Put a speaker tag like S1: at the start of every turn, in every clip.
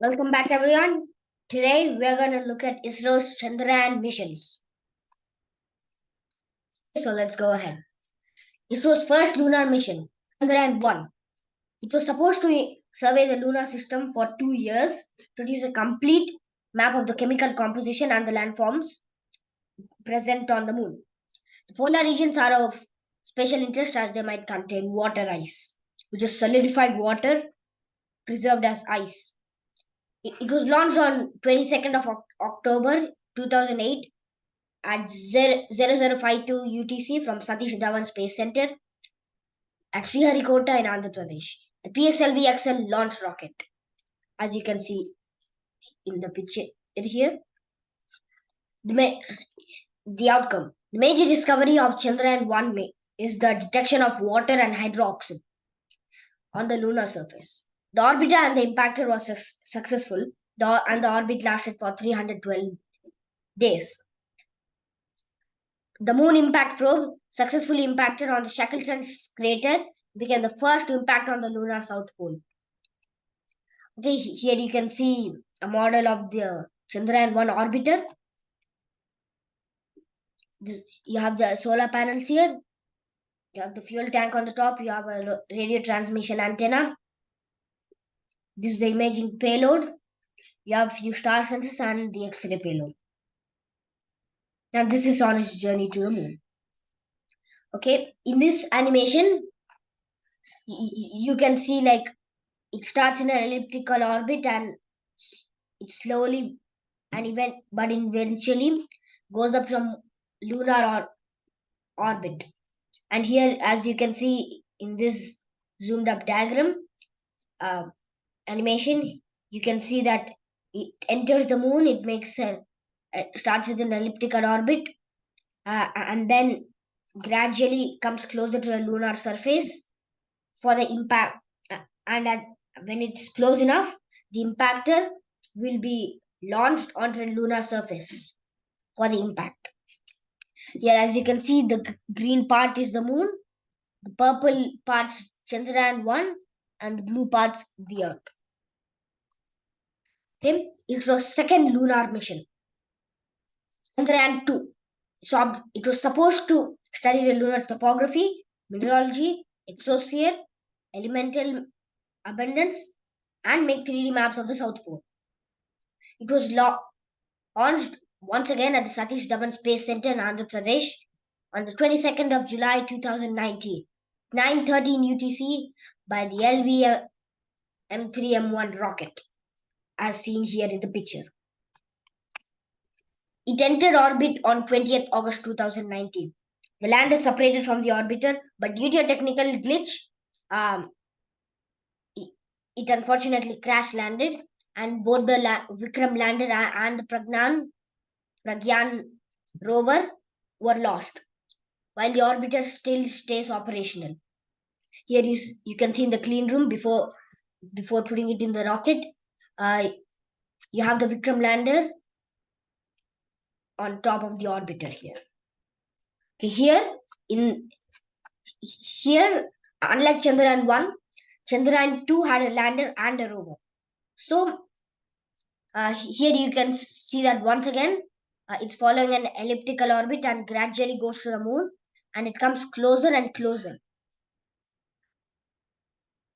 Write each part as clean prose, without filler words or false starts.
S1: Welcome back, everyone. Today we are going to look at ISRO's Chandrayaan missions. So let's go ahead. ISRO's first lunar mission, Chandrayaan 1. It was supposed to survey the lunar system for 2 years, produce a complete map of the chemical composition and the landforms present on the moon. The polar regions are of special interest as they might contain water ice, which is solidified water preserved as ice. It was launched on 22nd of October 2008 at 0052 UTC from Satish Dhawan Space Center at Sriharikota in Andhra Pradesh. The PSLV-XL launch rocket, as you can see in the picture here. The outcome. The major discovery of Chandrayaan 1 is the detection of water and hydroxide on the lunar surface. The orbiter and the impactor was successful, and the orbit lasted for 312 days. The Moon Impact Probe successfully impacted on the Shackleton crater, became the first to impact on the lunar south pole. Okay, here you can see a model of the Chandrayaan 1 orbiter. You have the solar panels here. You have the fuel tank on the top. You have a radio transmission antenna. This is the imaging payload. You have few star sensors and the X-ray payload. Now this is on its journey to the moon. Okay, in this animation, you can see like it starts in an elliptical orbit and it slowly and eventually goes up from lunar orbit. And here, as you can see in this zoomed up diagram animation, you can see that it enters the moon. It starts with an elliptical orbit and then gradually comes closer to the lunar surface for the impact. And when it's close enough, the impactor will be launched onto the lunar surface for the impact. Here, as you can see, the green part is the moon, the purple part's Chandrayaan 1, and the blue part's the Earth. Okay, it was second lunar mission, Chandrayaan 2. So it was supposed to study the lunar topography, mineralogy, exosphere, elemental abundance, and make 3D maps of the South Pole. It was launched once again at the Satish Dhawan Space Center in Andhra Pradesh on the 22nd of July 2019, 9:13 UTC by the LV-M3M1 rocket, as seen here in the picture. It entered orbit on 20th August 2019. The lander separated from the orbiter, but due to a technical glitch, it unfortunately crash landed, and both the Vikram lander and the Pragyan rover were lost, while the orbiter still stays operational. Here is you can see in the clean room before putting it in the rocket. You have the Vikram lander on top of the orbiter here. Okay, here, unlike Chandrayaan 1, Chandrayaan 2 had a lander and a rover. So here you can see that once again it's following an elliptical orbit and gradually goes to the moon, and it comes closer and closer.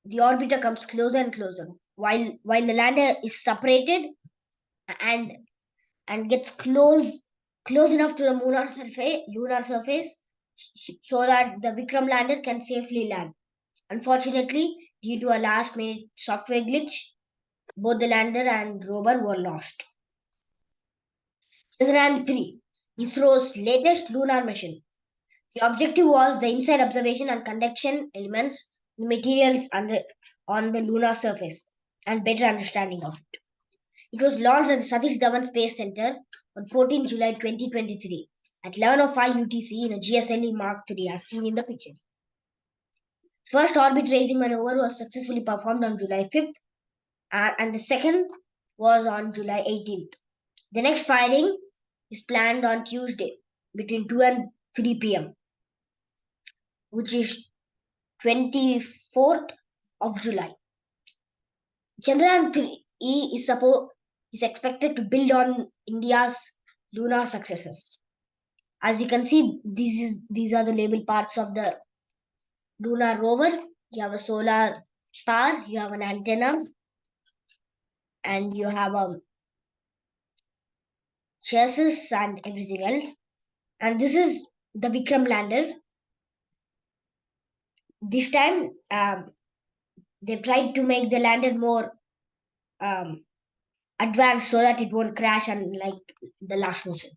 S1: The orbiter comes closer and closer while the lander is separated and gets close enough to the lunar surface so that the Vikram lander can safely land. Unfortunately, due to a last minute software glitch, both the lander and rover were lost. Chandrayaan 3, ISRO's latest lunar mission. The objective was the inside observation and conduction elements, the materials on the lunar surface, and better understanding of it. It was launched at the Satish Dhawan Space Center on 14 July 2023 at 11:05 UTC in a GSLV Mark III, as seen in the picture. First orbit raising maneuver was successfully performed on July 5th, and the second was on July 18th. The next firing is planned on Tuesday between 2 and 3 p.m., which is 24th of July. Chandrayaan 3 is expected to build on India's lunar successes. As you can see, these are the label parts of the lunar rover. You have a solar power, you have an antenna, and you have a chassis and everything else. And this is the Vikram lander. This time, they tried to make the lander more um, advanced so that it won't crash and like the last mission.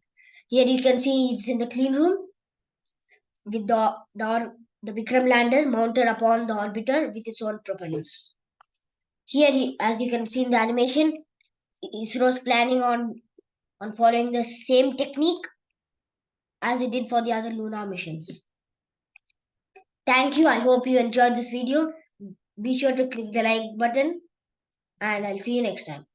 S1: Here you can see it's in the clean room with the Vikram lander mounted upon the orbiter with its own propellers. Here, as you can see in the animation, ISRO is planning on following the same technique as it did for the other lunar missions. Thank you. I hope you enjoyed this video. Be sure to click the like button and I'll see you next time.